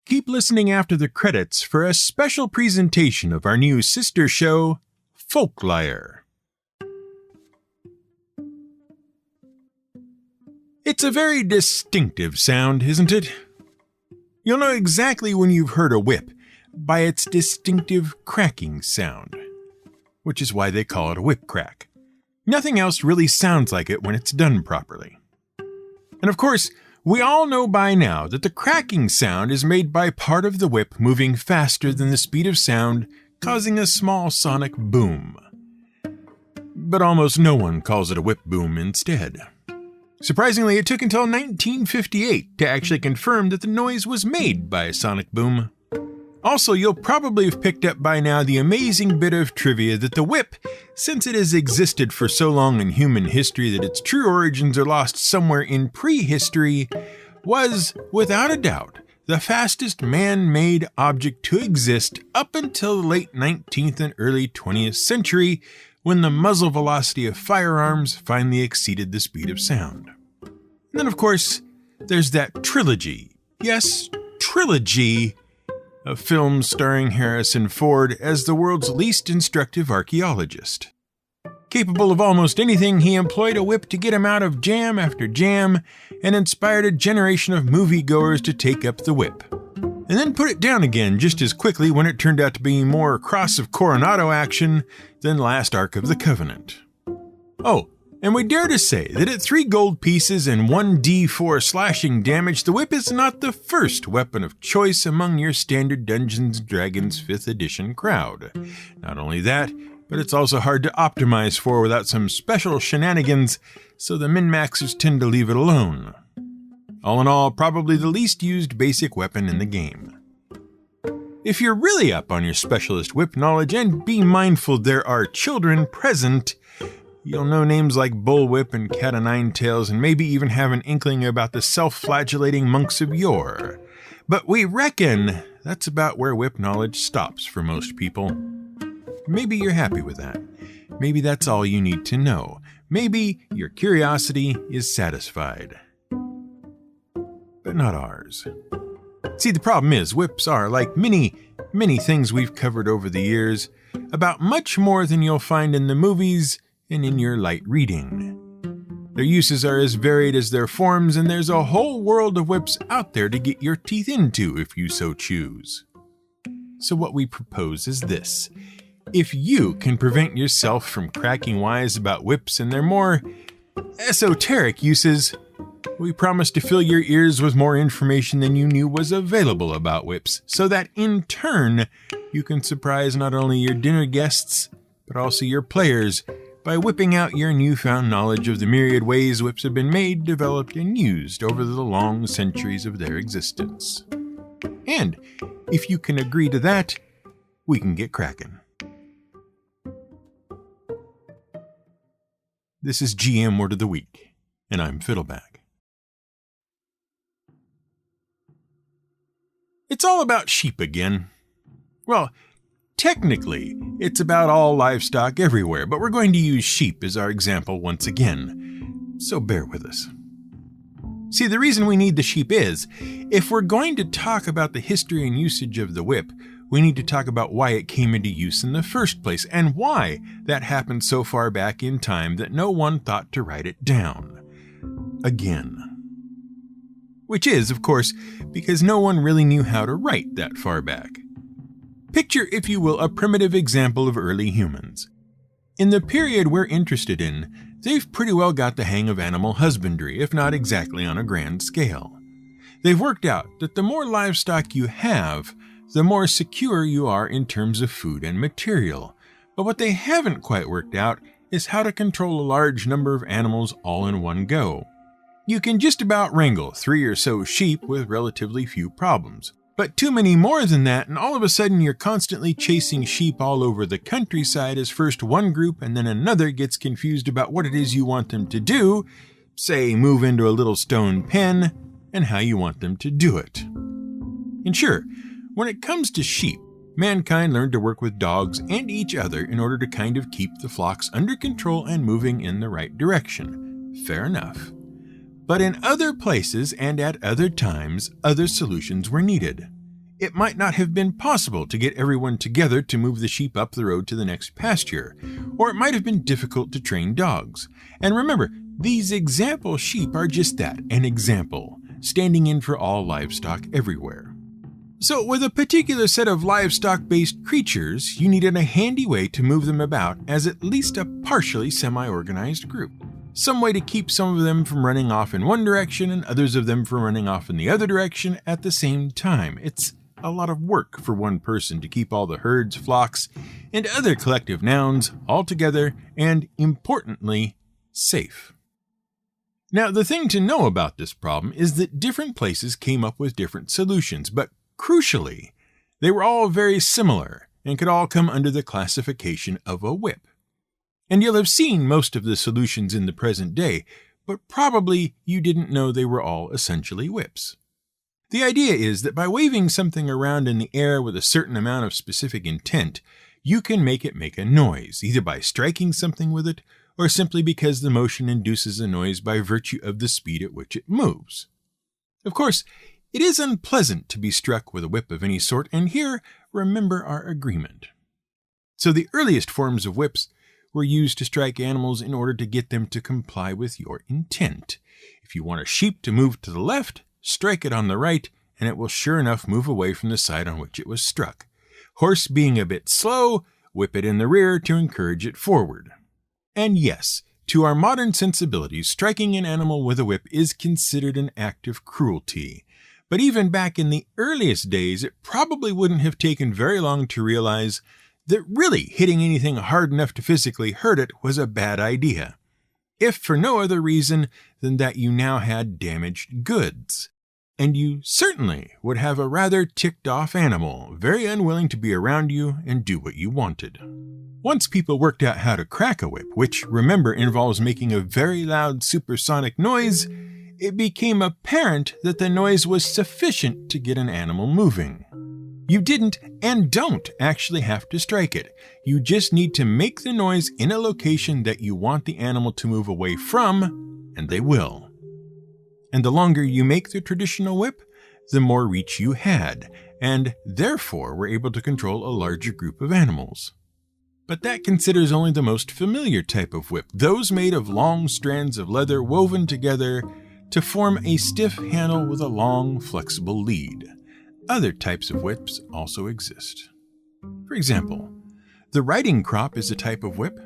Keep listening after the credits for a special presentation of our new sister show, FolkLiar. It's a very distinctive sound, isn't it? You'll know exactly when you've heard a whip by its distinctive cracking sound, which is why they call it a whip crack. Nothing else really sounds like it when it's done properly. And of course, we all know by now that the cracking sound is made by part of the whip moving faster than the speed of sound, causing a small sonic boom. But almost no one calls it a whip boom instead. Surprisingly, it took until 1958 to actually confirm that the noise was made by a sonic boom. Also, you'll probably have picked up by now the amazing bit of trivia that the whip, since it has existed for so long in human history that its true origins are lost somewhere in prehistory, was, without a doubt, the fastest man-made object to exist up until the late 19th and early 20th century, when the muzzle velocity of firearms finally exceeded the speed of sound. And then, of course, there's that trilogy, yes, trilogy, of films starring Harrison Ford as the world's least instructive archaeologist. Capable of almost anything, he employed a whip to get him out of jam after jam and inspired a generation of moviegoers to take up the whip, and then put it down again just as quickly when it turned out to be more Cross of Coronado action than Last Ark of the Covenant. Oh, and we dare to say that at 3 gold pieces and 1d4 slashing damage, the whip is not the first weapon of choice among your standard Dungeons & Dragons 5th edition crowd. Not only that, but it's also hard to optimize for without some special shenanigans, so the min-maxers tend to leave it alone. All in all, probably the least used basic weapon in the game. If you're really up on your specialist whip knowledge, and be mindful there are children present, you'll know names like Bullwhip and Cat o' Nine Tails, and maybe even have an inkling about the self-flagellating monks of yore. But we reckon that's about where whip knowledge stops for most people. Maybe you're happy with that. Maybe that's all you need to know. Maybe your curiosity is satisfied. But not ours. See, the problem is, whips are, like many things we've covered over the years, about much more than you'll find in the movies and in your light reading. Their uses are as varied as their forms, and there's a whole world of whips out there to get your teeth into if you so choose. So what we propose is this. If you can prevent yourself from cracking wise about whips and their more esoteric uses, we promise to fill your ears with more information than you knew was available about whips, so that in turn, you can surprise not only your dinner guests, but also your players, by whipping out your newfound knowledge of the myriad ways whips have been made, developed, and used over the long centuries of their existence. And if you can agree to that, we can get cracking. This is GM Word of the Week, and I'm Fiddleback. It's all about sheep again. Well, technically, it's about all livestock everywhere, but we're going to use sheep as our example once again, so bear with us. See, the reason we need the sheep is, if we're going to talk about the history and usage of the whip, we need to talk about why it came into use in the first place, and why that happened so far back in time that no one thought to write it down. Again. Which is, of course, because no one really knew how to write that far back. Picture, if you will, a primitive example of early humans. In the period we're interested in, they've pretty well got the hang of animal husbandry, if not exactly on a grand scale. They've worked out that the more livestock you have, the more secure you are in terms of food and material. But what they haven't quite worked out is how to control a large number of animals all in one go. You can just about wrangle 3 or so sheep with relatively few problems. But too many more than that, and all of a sudden you're constantly chasing sheep all over the countryside as first one group and then another gets confused about what it is you want them to do, say move into a little stone pen, and how you want them to do it. And sure, when it comes to sheep, mankind learned to work with dogs and each other in order to kind of keep the flocks under control and moving in the right direction. Fair enough. But in other places and at other times, other solutions were needed. it might not have been possible to get everyone together to move the sheep up the road to the next pasture, or it might have been difficult to train dogs. And remember, these example sheep are just that, an example, standing in for all livestock everywhere. So with a particular set of livestock-based creatures, you needed a handy way to move them about as at least a partially semi-organized group. Some way to keep some of them from running off in one direction and others of them from running off in the other direction at the same time. It's a lot of work for one person to keep all the herds, flocks, and other collective nouns all together and, importantly, safe. Now, the thing to know about this problem is that different places came up with different solutions, but crucially, they were all very similar and could all come under the classification of a whip. And you'll have seen most of the solutions in the present day, but probably you didn't know they were all essentially whips. The idea is that by waving something around in the air with a certain amount of specific intent, you can make it make a noise, either by striking something with it, or simply because the motion induces a noise by virtue of the speed at which it moves. Of course, it is unpleasant to be struck with a whip of any sort, and here, remember our agreement. So the earliest forms of whips were used to strike animals in order to get them to comply with your intent. If you want a sheep to move to the left, strike it on the right, and it will sure enough move away from the side on which it was struck. Horse being a bit slow, whip it in the rear to encourage it forward. And yes, to our modern sensibilities, striking an animal with a whip is considered an act of cruelty. But even back in the earliest days, it probably wouldn't have taken very long to realize that really hitting anything hard enough to physically hurt it was a bad idea, if for no other reason than that you now had damaged goods. And you certainly would have a rather ticked-off animal, very unwilling to be around you and do what you wanted. Once people worked out how to crack a whip, which, remember, involves making a very loud supersonic noise, it became apparent that the noise was sufficient to get an animal moving. You didn't and don't actually have to strike it. You just need to make the noise in a location that you want the animal to move away from, and they will. And the longer you make the traditional whip, the more reach you had, and therefore were able to control a larger group of animals. But that considers only the most familiar type of whip, those made of long strands of leather woven together to form a stiff handle with a long, flexible lead. Other types of whips also exist. For example, the riding crop is a type of whip.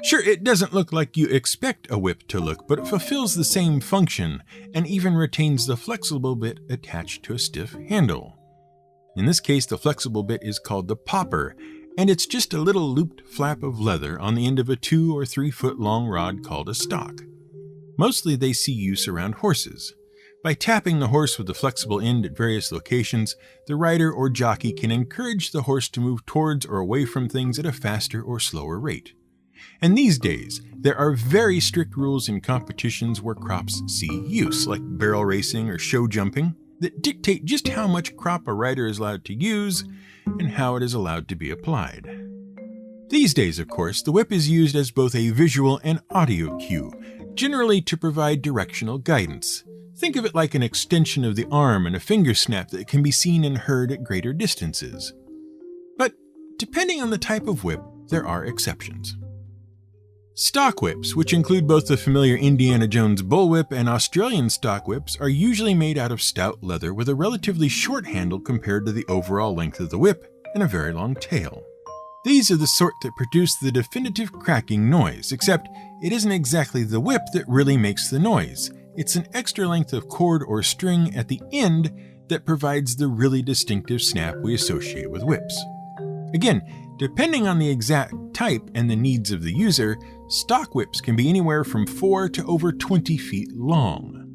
Sure, it doesn't look like you expect a whip to look, but it fulfills the same function and even retains the flexible bit attached to a stiff handle. In this case, the flexible bit is called the popper, and it's just a little looped flap of leather on the end of a 2 or 3 foot long rod called a stock. Mostly they see use around horses. By tapping the horse with the flexible end at various locations, the rider or jockey can encourage the horse to move towards or away from things at a faster or slower rate. And these days, there are very strict rules in competitions where crops see use, like barrel racing or show jumping, that dictate just how much crop a rider is allowed to use and how it is allowed to be applied. These days, of course, the whip is used as both a visual and audio cue, generally to provide directional guidance. Think of it like an extension of the arm and a finger snap that can be seen and heard at greater distances. But depending on the type of whip, there are exceptions. Stock whips, which include both the familiar Indiana Jones bullwhip and Australian stock whips, are usually made out of stout leather with a relatively short handle compared to the overall length of the whip and a very long tail. These are the sort that produce the definitive cracking noise, except it isn't exactly the whip that really makes the noise. It's an extra length of cord or string at the end that provides the really distinctive snap we associate with whips. Again, depending on the exact type and the needs of the user, stock whips can be anywhere from 4 to over 20 feet long.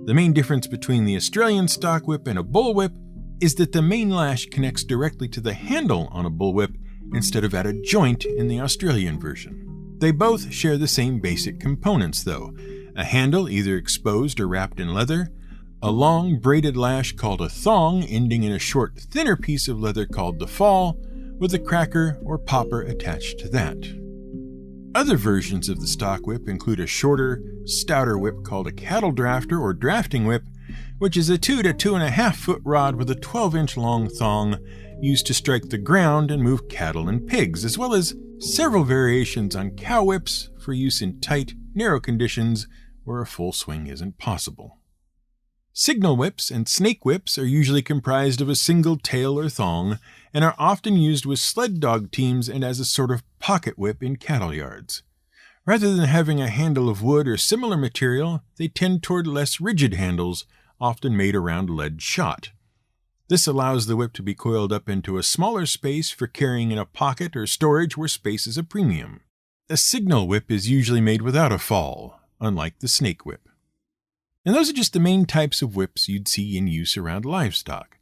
The main difference between the Australian stock whip and a bullwhip is that the main lash connects directly to the handle on a bullwhip instead of at a joint in the Australian version. They both share the same basic components though: a handle either exposed or wrapped in leather, a long braided lash called a thong ending in a short, thinner piece of leather called the fall, with a cracker or popper attached to that. Other versions of the stock whip include a shorter, stouter whip called a cattle drafter or drafting whip, which is a 2 to 2.5 foot rod with a 12-inch long thong used to strike the ground and move cattle and pigs, as well as several variations on cow whips for use in tight, narrow conditions where a full swing isn't possible. Signal whips and snake whips are usually comprised of a single tail or thong and are often used with sled dog teams and as a sort of pocket whip in cattle yards. Rather than having a handle of wood or similar material, they tend toward less rigid handles, often made around lead shot. This allows the whip to be coiled up into a smaller space for carrying in a pocket or storage where space is a premium. A signal whip is usually made without a fall, unlike the snake whip. And those are just the main types of whips you'd see in use around livestock.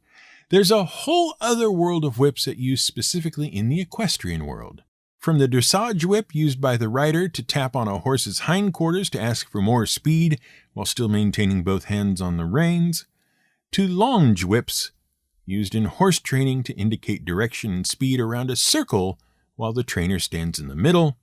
There's a whole other world of whips at use specifically in the equestrian world. From the dressage whip used by the rider to tap on a horse's hindquarters to ask for more speed while still maintaining both hands on the reins, to longe whips used in horse training to indicate direction and speed around a circle while the trainer stands in the middle,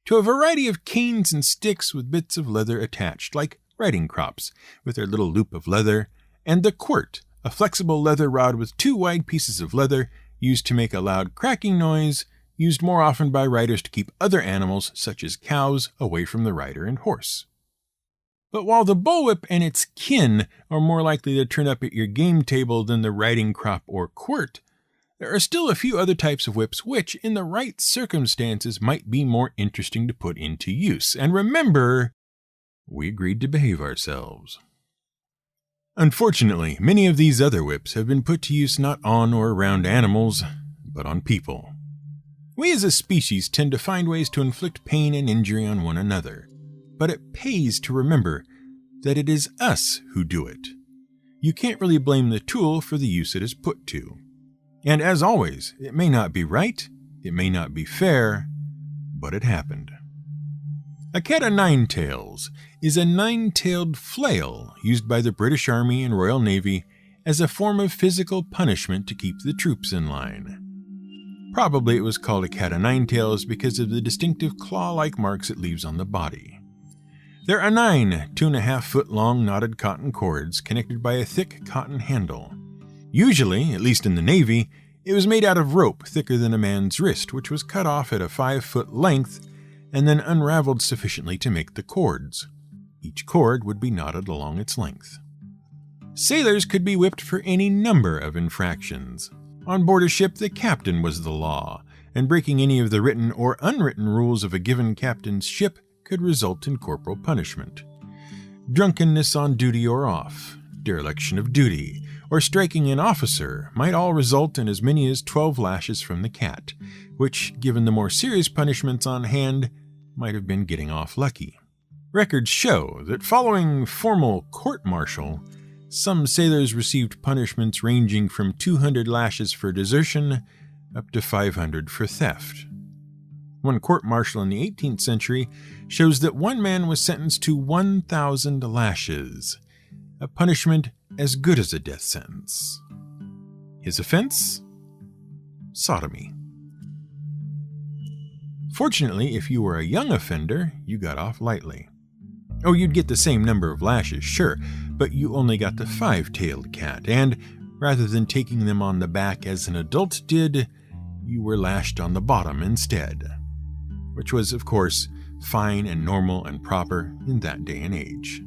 to a variety of canes and sticks with bits of leather attached, like riding crops with their little loop of leather, and the quirt, a flexible leather rod with 2 wide pieces of leather used to make a loud cracking noise, used more often by riders to keep other animals, such as cows, away from the rider and horse. But while the bullwhip and its kin are more likely to turn up at your game table than the riding crop or quirt, there are still a few other types of whips which, in the right circumstances, might be more interesting to put into use. And remember, we agreed to behave ourselves. Unfortunately, many of these other whips have been put to use not on or around animals, but on people. We as a species tend to find ways to inflict pain and injury on one another, but it pays to remember that it is us who do it. You can't really blame the tool for the use it is put to. And as always, it may not be right, it may not be fair, but it happened. A cat o' nine tails is a 9-tailed flail used by the British Army and Royal Navy as a form of physical punishment to keep the troops in line. Probably it was called a cat o' nine tails because of the distinctive claw-like marks it leaves on the body. There are 9 2.5 foot long knotted cotton cords connected by a thick cotton handle. Usually, at least in the Navy, it was made out of rope thicker than a man's wrist, which was cut off at a 5-foot length and then unraveled sufficiently to make the cords. Each cord would be knotted along its length. Sailors could be whipped for any number of infractions. On board a ship, the captain was the law, and breaking any of the written or unwritten rules of a given captain's ship could result in corporal punishment. Drunkenness on duty or off, dereliction of duty, or striking an officer might all result in as many as 12 lashes from the cat, which, given the more serious punishments on hand, might have been getting off lucky. Records show that following formal court-martial, some sailors received punishments ranging from 200 lashes for desertion up to 500 for theft. One court-martial in the 18th century shows that one man was sentenced to 1,000 lashes, a punishment as good as a death sentence. His offense? Sodomy. Fortunately, if you were a young offender, you got off lightly. Oh, you'd get the same number of lashes, sure, but you only got the 5-tailed cat, and rather than taking them on the back as an adult did, you were lashed on the bottom instead, which was, of course, fine and normal and proper in that day and age.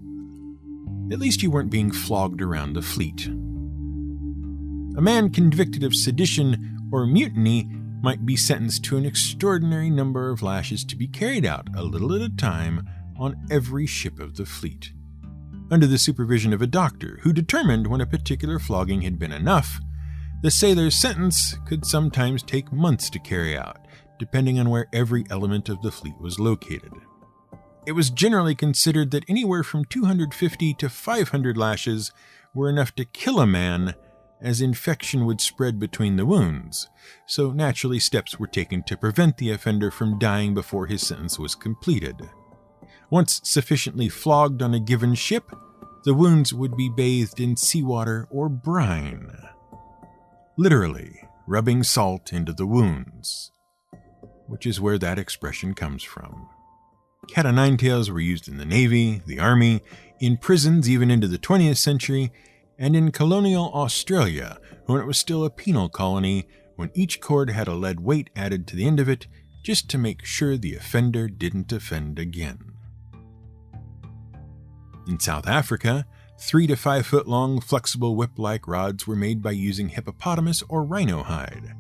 At least you weren't being flogged around the fleet. A man convicted of sedition or mutiny might be sentenced to an extraordinary number of lashes to be carried out a little at a time on every ship of the fleet, under the supervision of a doctor who determined when a particular flogging had been enough. The sailor's sentence could sometimes take months to carry out, depending on where every element of the fleet was located. It was generally considered that anywhere from 250 to 500 lashes were enough to kill a man, as infection would spread between the wounds, so naturally steps were taken to prevent the offender from dying before his sentence was completed. Once sufficiently flogged on a given ship, the wounds would be bathed in seawater or brine, literally rubbing salt into the wounds, which is where that expression comes from. Cat o' nine tails were used in the Navy, the Army, in prisons even into the 20th century, and in colonial Australia, when it was still a penal colony, when each cord had a lead weight added to the end of it, just to make sure the offender didn't offend again. In South Africa, 3 to 5 foot long flexible whip-like rods were made by using hippopotamus or rhino hide.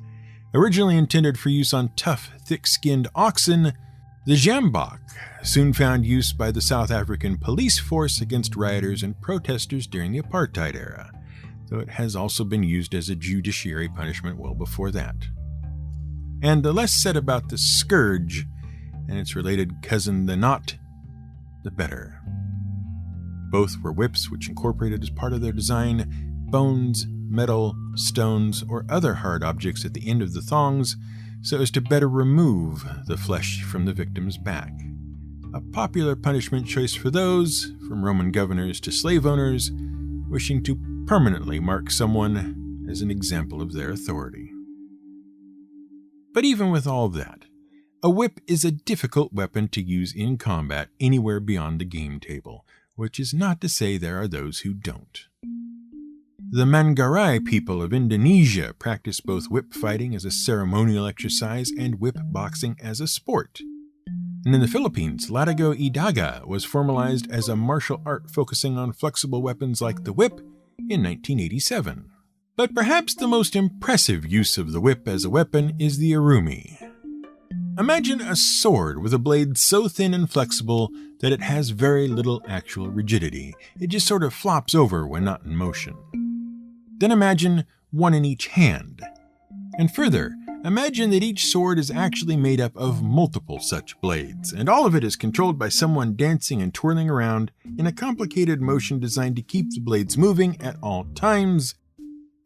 Originally intended for use on tough, thick-skinned oxen, the sjambok soon found use by the South African police force against rioters and protesters during the apartheid era, though it has also been used as a judiciary punishment well before that. And the less said about the scourge and its related cousin the knot, the better. Both were whips which incorporated as part of their design bones, metal, stones, or other hard objects at the end of the thongs so as to better remove the flesh from the victim's back. A popular punishment choice for those, from Roman governors to slave owners, wishing to permanently mark someone as an example of their authority. But even with all that, a whip is a difficult weapon to use in combat anywhere beyond the game table, which is not to say there are those who don't. The Manggarai people of Indonesia practice both whip fighting as a ceremonial exercise and whip boxing as a sport. And in the Philippines, Latigo Idaga was formalized as a martial art focusing on flexible weapons like the whip in 1987. But perhaps the most impressive use of the whip as a weapon is the arumi. Imagine a sword with a blade so thin and flexible that it has very little actual rigidity. It just sort of flops over when not in motion. Then imagine one in each hand. And further, imagine that each sword is actually made up of multiple such blades, and all of it is controlled by someone dancing and twirling around in a complicated motion designed to keep the blades moving at all times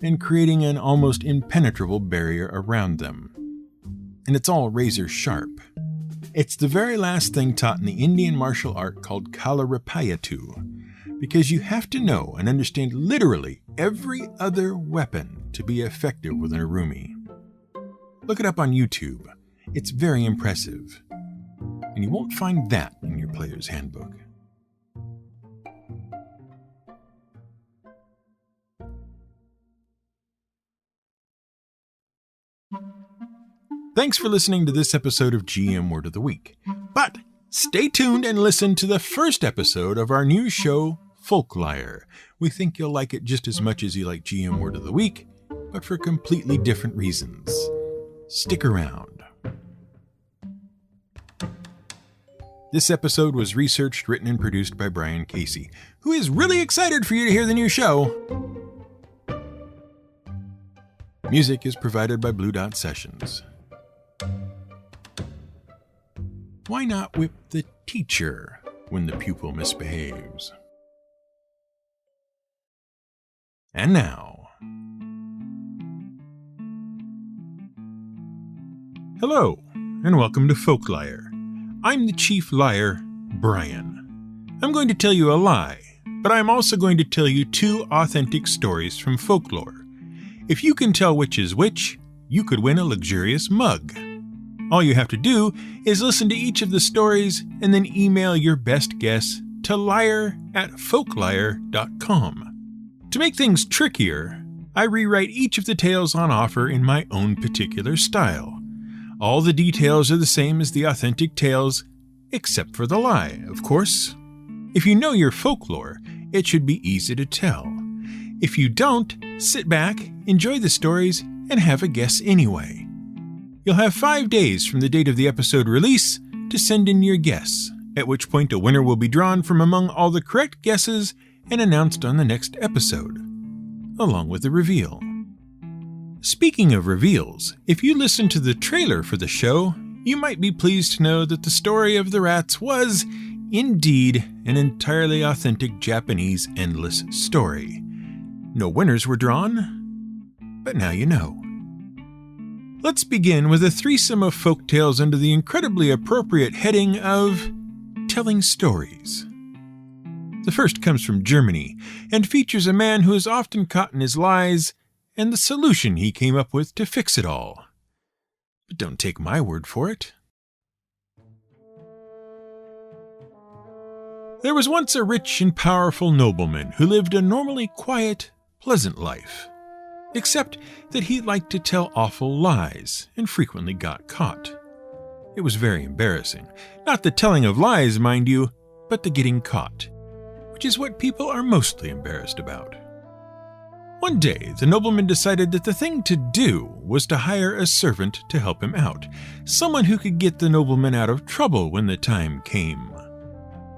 and creating an almost impenetrable barrier around them. And it's all razor sharp. It's the very last thing taught in the Indian martial art called Kalaripayattu, because you have to know and understand literally every other weapon to be effective with an arumi. Look it up on YouTube. It's very impressive. And you won't find that in your player's handbook. Thanks for listening to this episode of GM Word of the Week. But stay tuned and listen to the first episode of our new show, FolkLiar. We think you'll like it just as much as you like GM Word of the Week, but for completely different reasons. Stick around. This episode was researched, written, and produced by Brian Casey, who is really excited for you to hear the new show. Music is provided by Blue Dot Sessions. Why not whip the teacher when the pupil misbehaves? And now, hello, and welcome to FolkLiar. I'm the chief liar, Brian. I'm going to tell you a lie, but I'm also going to tell you 2 authentic stories from folklore. If you can tell which is which, you could win a luxurious mug. All you have to do is listen to each of the stories and then email your best guess to liar@folkliar.com. To make things trickier, I rewrite each of the tales on offer in my own particular style. All the details are the same as the authentic tales, except for the lie, of course. If you know your folklore, it should be easy to tell. If you don't, sit back, enjoy the stories, and have a guess anyway. You'll have 5 days from the date of the episode release to send in your guess, at which point a winner will be drawn from among all the correct guesses and announced on the next episode, along with a reveal. Speaking of reveals, if you listen to the trailer for the show, you might be pleased to know that the story of the rats was, indeed, an entirely authentic Japanese endless story. No winners were drawn, but now you know. Let's begin with a threesome of folktales under the incredibly appropriate heading of telling stories. The first comes from Germany and features a man who is often caught in his lies and the solution he came up with to fix it all. But don't take my word for it. There was once a rich and powerful nobleman who lived a normally quiet pleasant life, except that he liked to tell awful lies and frequently got caught. It was very embarrassing. Not the telling of lies, mind you, but the getting caught, which is what people are mostly embarrassed about. One day, the nobleman decided that the thing to do was to hire a servant to help him out, someone who could get the nobleman out of trouble when the time came.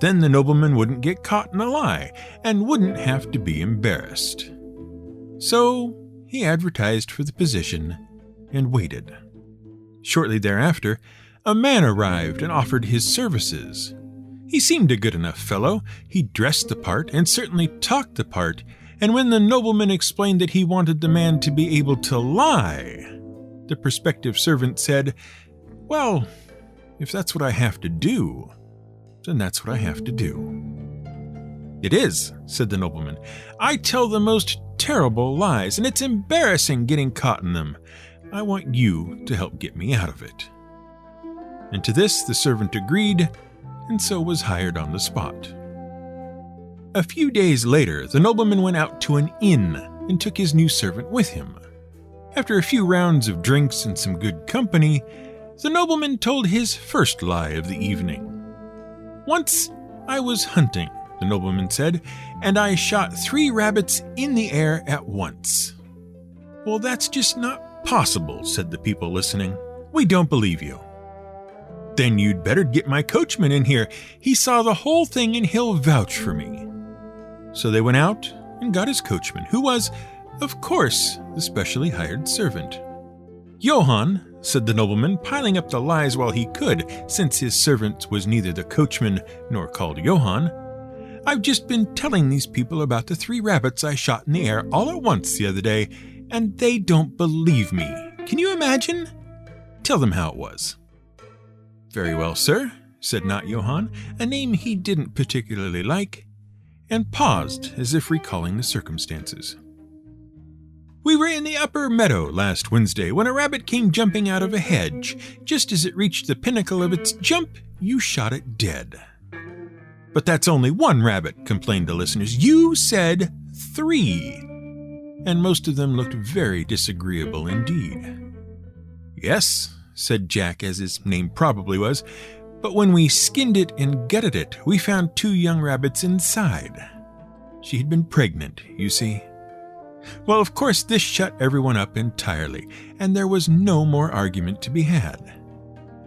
Then the nobleman wouldn't get caught in a lie and wouldn't have to be embarrassed. So he advertised for the position and waited. Shortly thereafter, a man arrived and offered his services. He seemed a good enough fellow. He dressed the part and certainly talked the part, and when the nobleman explained that he wanted the man to be able to lie, the prospective servant said, "Well, if that's what I have to do, then that's what I have to do." "It is," said the nobleman. "I tell the most terrible lies, and it's embarrassing getting caught in them. I want you to help get me out of it." And to this the servant agreed, and so was hired on the spot. A few days later, the nobleman went out to an inn and took his new servant with him. After a few rounds of drinks and some good company, the nobleman told his first lie of the evening. "Once I was hunting," the nobleman said, "and I shot 3 rabbits in the air at once." "Well, that's just not possible," said the people listening. "We don't believe you." "Then you'd better get my coachman in here. He saw the whole thing and he'll vouch for me." So they went out and got his coachman, who was, of course, the specially hired servant. "Johann," said the nobleman, piling up the lies while he could, since his servant was neither the coachman nor called Johann, "I've just been telling these people about the 3 rabbits I shot in the air all at once the other day, and they don't believe me. Can you imagine? Tell them how it was." "Very well, sir," said not Johann, a name he didn't particularly like, and paused as if recalling the circumstances. "We were in the upper meadow last Wednesday when a rabbit came jumping out of a hedge. Just as it reached the pinnacle of its jump, you shot it dead." "But that's only 1 rabbit," complained the listeners. "You said 3. And most of them looked very disagreeable indeed. "Yes," said Jack, as his name probably was, "but when we skinned it and gutted it, we found 2 young rabbits inside. She had been pregnant, you see." Well, of course, this shut everyone up entirely, and there was no more argument to be had.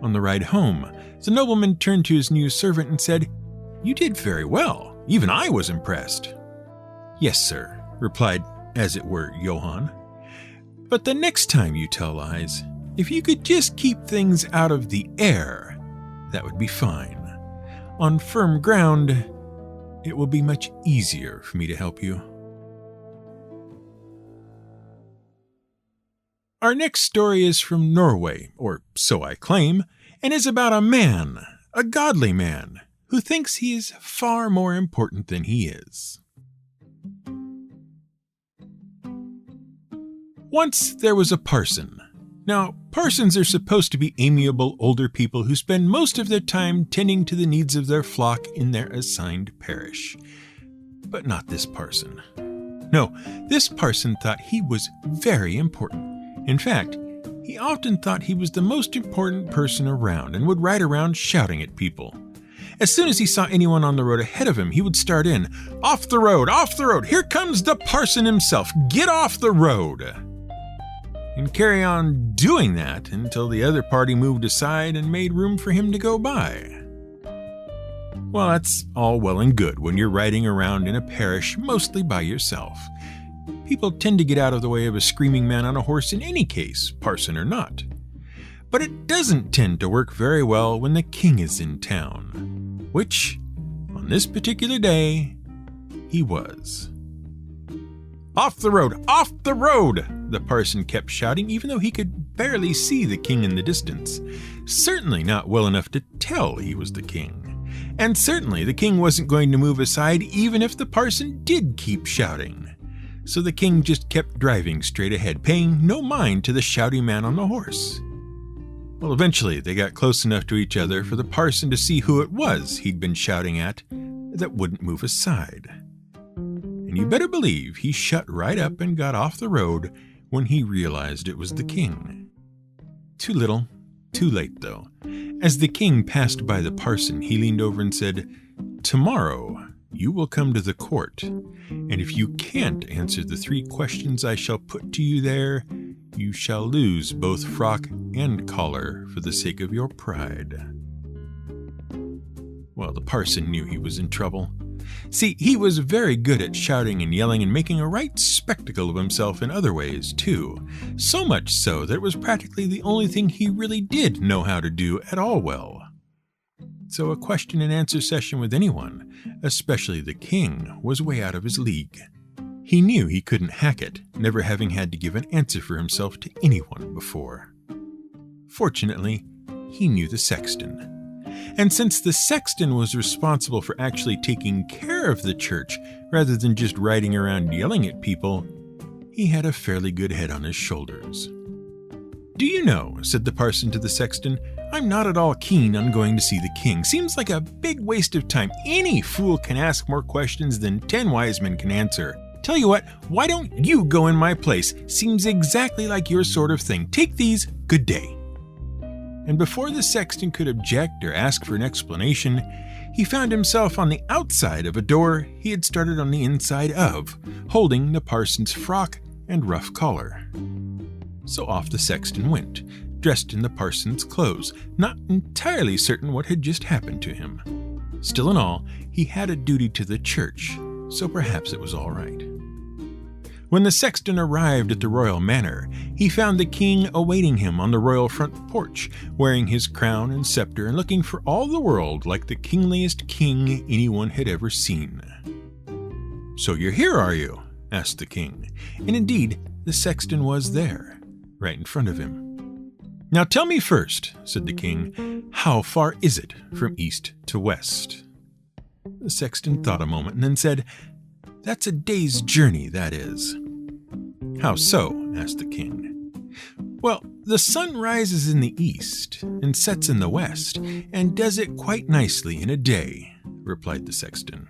On the ride home, the nobleman turned to his new servant and said, "You did very well. Even I was impressed." "Yes, sir," replied, as it were, Johann. "But the next time you tell lies, if you could just keep things out of the air, that would be fine. On firm ground, it will be much easier for me to help you." Our next story is from Norway, or so I claim, and is about a man, a godly man, who thinks he is far more important than he is. Once there was a parson. Now, parsons are supposed to be amiable older people who spend most of their time tending to the needs of their flock in their assigned parish. But not this parson. No, this parson thought he was very important. In fact, he often thought he was the most important person around and would ride around shouting at people. As soon as he saw anyone on the road ahead of him, he would start in, "Off the road, off the road! Here comes the parson himself! Get off the road!" And carry on doing that until the other party moved aside and made room for him to go by. Well, that's all well and good when you're riding around in a parish mostly by yourself. People tend to get out of the way of a screaming man on a horse in any case, parson or not. But it doesn't tend to work very well when the king is in town, which, on this particular day, he was. "Off the road! Off the road!" the parson kept shouting, even though he could barely see the king in the distance. Certainly not well enough to tell he was the king. And certainly the king wasn't going to move aside even if the parson did keep shouting. So the king just kept driving straight ahead, paying no mind to the shouty man on the horse. Well, eventually they got close enough to each other for the parson to see who it was he'd been shouting at that wouldn't move aside. And and you better believe he shut right up and got off the road when he realized it was the king. Too little, too late, though. As the king passed by the parson, he leaned over and said, "Tomorrow you will come to the court, and if you can't answer the 3 questions I shall put to you there, you shall lose both frock and collar for the sake of your pride." Well, the parson knew he was in trouble. See, he was very good at shouting and yelling and making a right spectacle of himself in other ways, too. So much so that it was practically the only thing he really did know how to do at all well. So a question and answer session with anyone, especially the king, was way out of his league. He knew he couldn't hack it, never having had to give an answer for himself to anyone before. Fortunately, he knew the sexton. And since the sexton was responsible for actually taking care of the church rather than just riding around yelling at people, he had a fairly good head on his shoulders. "Do you know," said the parson to the sexton, "I'm not at all keen on going to see the king. Seems like a big waste of time. Any fool can ask more questions than 10 wise men can answer. Tell you what, why don't you go in my place? Seems exactly like your sort of thing. Take these, good day." And before the sexton could object or ask for an explanation, he found himself on the outside of a door he had started on the inside of, holding the parson's frock and rough collar. So off the sexton went, dressed in the parson's clothes, not entirely certain what had just happened to him. Still in all, he had a duty to the church, so perhaps it was all right. When the sexton arrived at the royal manor, he found the king awaiting him on the royal front porch, wearing his crown and scepter and looking for all the world like the kingliest king anyone had ever seen. "So you're here, are you?" asked the king. And indeed, the sexton was there, right in front of him. "Now tell me first," said the king, "how far is it from east to west?" The sexton thought a moment and then said, "That's a day's journey, that is." "How so?" asked the king. "Well, the sun rises in the east and sets in the west, and does it quite nicely in a day," replied the sexton.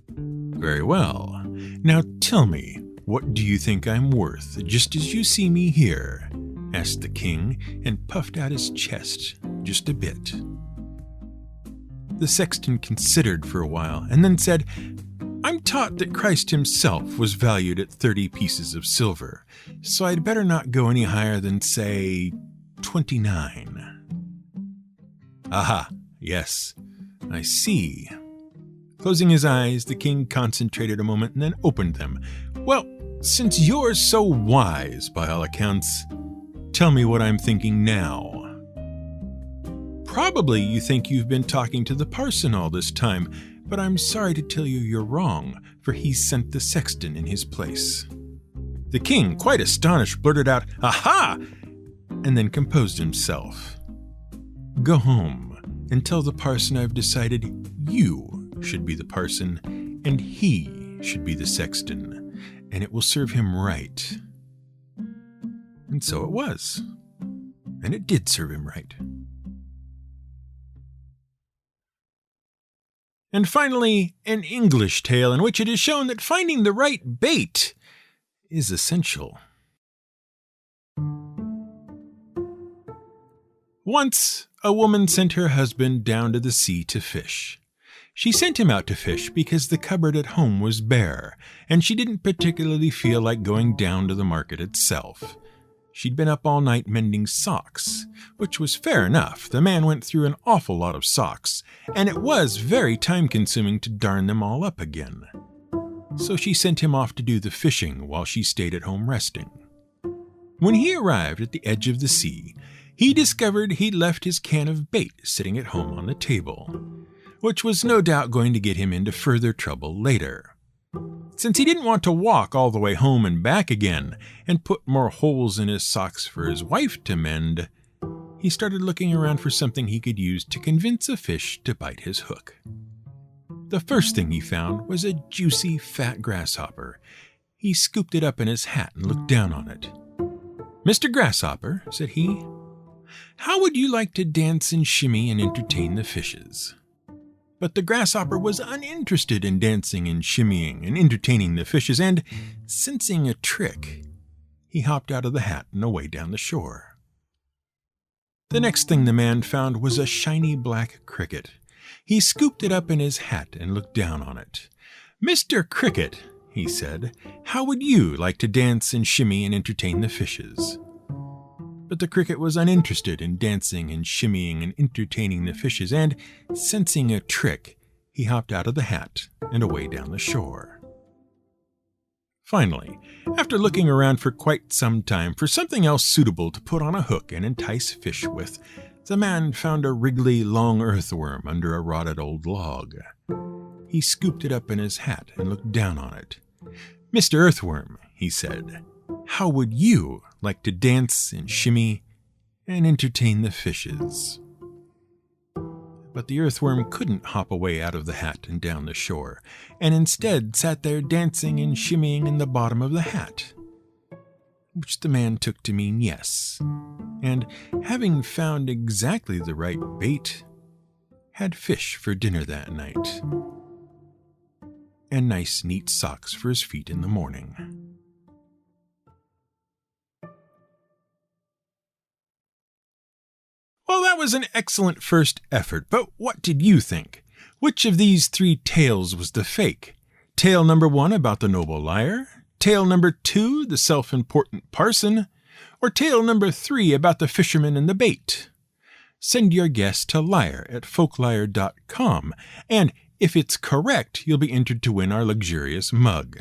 "Very well. Now tell me, what do you think I'm worth, just as you see me here?" asked the king, and puffed out his chest just a bit. The sexton considered for a while, and then said, "I'm taught that Christ himself was valued at 30 pieces of silver, so I'd better not go any higher than, say, 29. "Aha, yes, I see." Closing his eyes, the king concentrated a moment and then opened them. "Well, since you're so wise, by all accounts, tell me what I'm thinking now." "Probably you think you've been talking to the parson all this time, but I'm sorry to tell you you're wrong, for he sent the sexton in his place." The king, quite astonished, blurted out, "Aha!" and then composed himself. "Go home and tell the parson I've decided you should be the parson and he should be the sexton, and it will serve him right." And so it was, and it did serve him right. And finally, an English tale in which it is shown that finding the right bait is essential. Once, a woman sent her husband down to the sea to fish. She sent him out to fish because the cupboard at home was bare, and she didn't particularly feel like going down to the market itself. She'd been up all night mending socks, which was fair enough. The man went through an awful lot of socks, and it was very time-consuming to darn them all up again. So she sent him off to do the fishing while she stayed at home resting. When he arrived at the edge of the sea, he discovered he'd left his can of bait sitting at home on the table, which was no doubt going to get him into further trouble later. Since he didn't want to walk all the way home and back again and put more holes in his socks for his wife to mend, he started looking around for something he could use to convince a fish to bite his hook. The first thing he found was a juicy, fat grasshopper. He scooped it up in his hat and looked down on it. "Mr. Grasshopper," said he, "how would you like to dance and shimmy and entertain the fishes?" But the grasshopper was uninterested in dancing and shimmying and entertaining the fishes, and, sensing a trick, he hopped out of the hat and away down the shore. The next thing the man found was a shiny black cricket. He scooped it up in his hat and looked down on it. "Mr. Cricket," he said, "how would you like to dance and shimmy and entertain the fishes?" But the cricket was uninterested in dancing and shimmying and entertaining the fishes, and, sensing a trick, he hopped out of the hat and away down the shore. Finally, after looking around for quite some time for something else suitable to put on a hook and entice fish with, the man found a wriggly, long earthworm under a rotted old log. He scooped it up in his hat and looked down on it. "Mr. Earthworm," he said, "how would you like to dance and shimmy and entertain the fishes?" But the earthworm couldn't hop away out of the hat and down the shore, and instead sat there dancing and shimmying in the bottom of the hat, which the man took to mean yes, and, having found exactly the right bait, had fish for dinner that night, and nice neat socks for his feet in the morning. Well, that was an excellent first effort, but what did you think? Which of these 3 tales was the fake? Tale number 1 about the noble liar? Tale number 2, the self-important parson? Or tale number 3 about the fisherman and the bait? Send your guess to liar@FolkLiar.com, and if it's correct, you'll be entered to win our luxurious mug.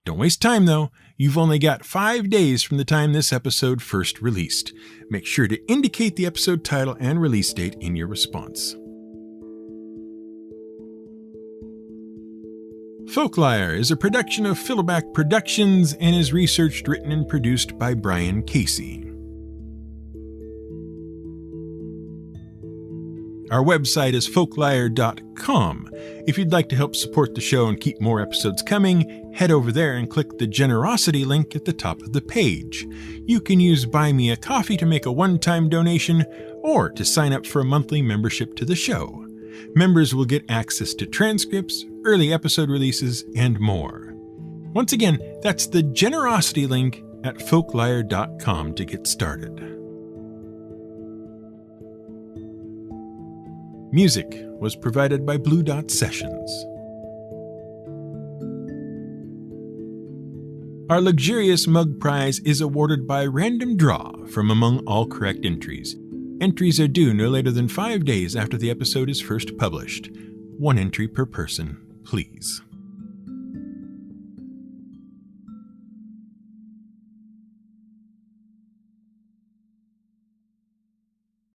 Don't waste time, though. You've only got 5 days from the time this episode first released. Make sure to indicate the episode title and release date in your response. FolkLiar is a production of Fiddleback Productions and is researched, written, and produced by Brian Casey. Our website is FolkLiar.com. If you'd like to help support the show and keep more episodes coming, head over there and click the generosity link at the top of the page. You can use Buy Me a Coffee to make a one-time donation or to sign up for a monthly membership to the show. Members will get access to transcripts, early episode releases, and more. Once again, that's the generosity link at FolkLiar.com to get started. Music was provided by Blue Dot Sessions. Our luxurious mug prize is awarded by random draw from among all correct entries. Entries are due no later than 5 days after the episode is first published. 1 entry per person, please.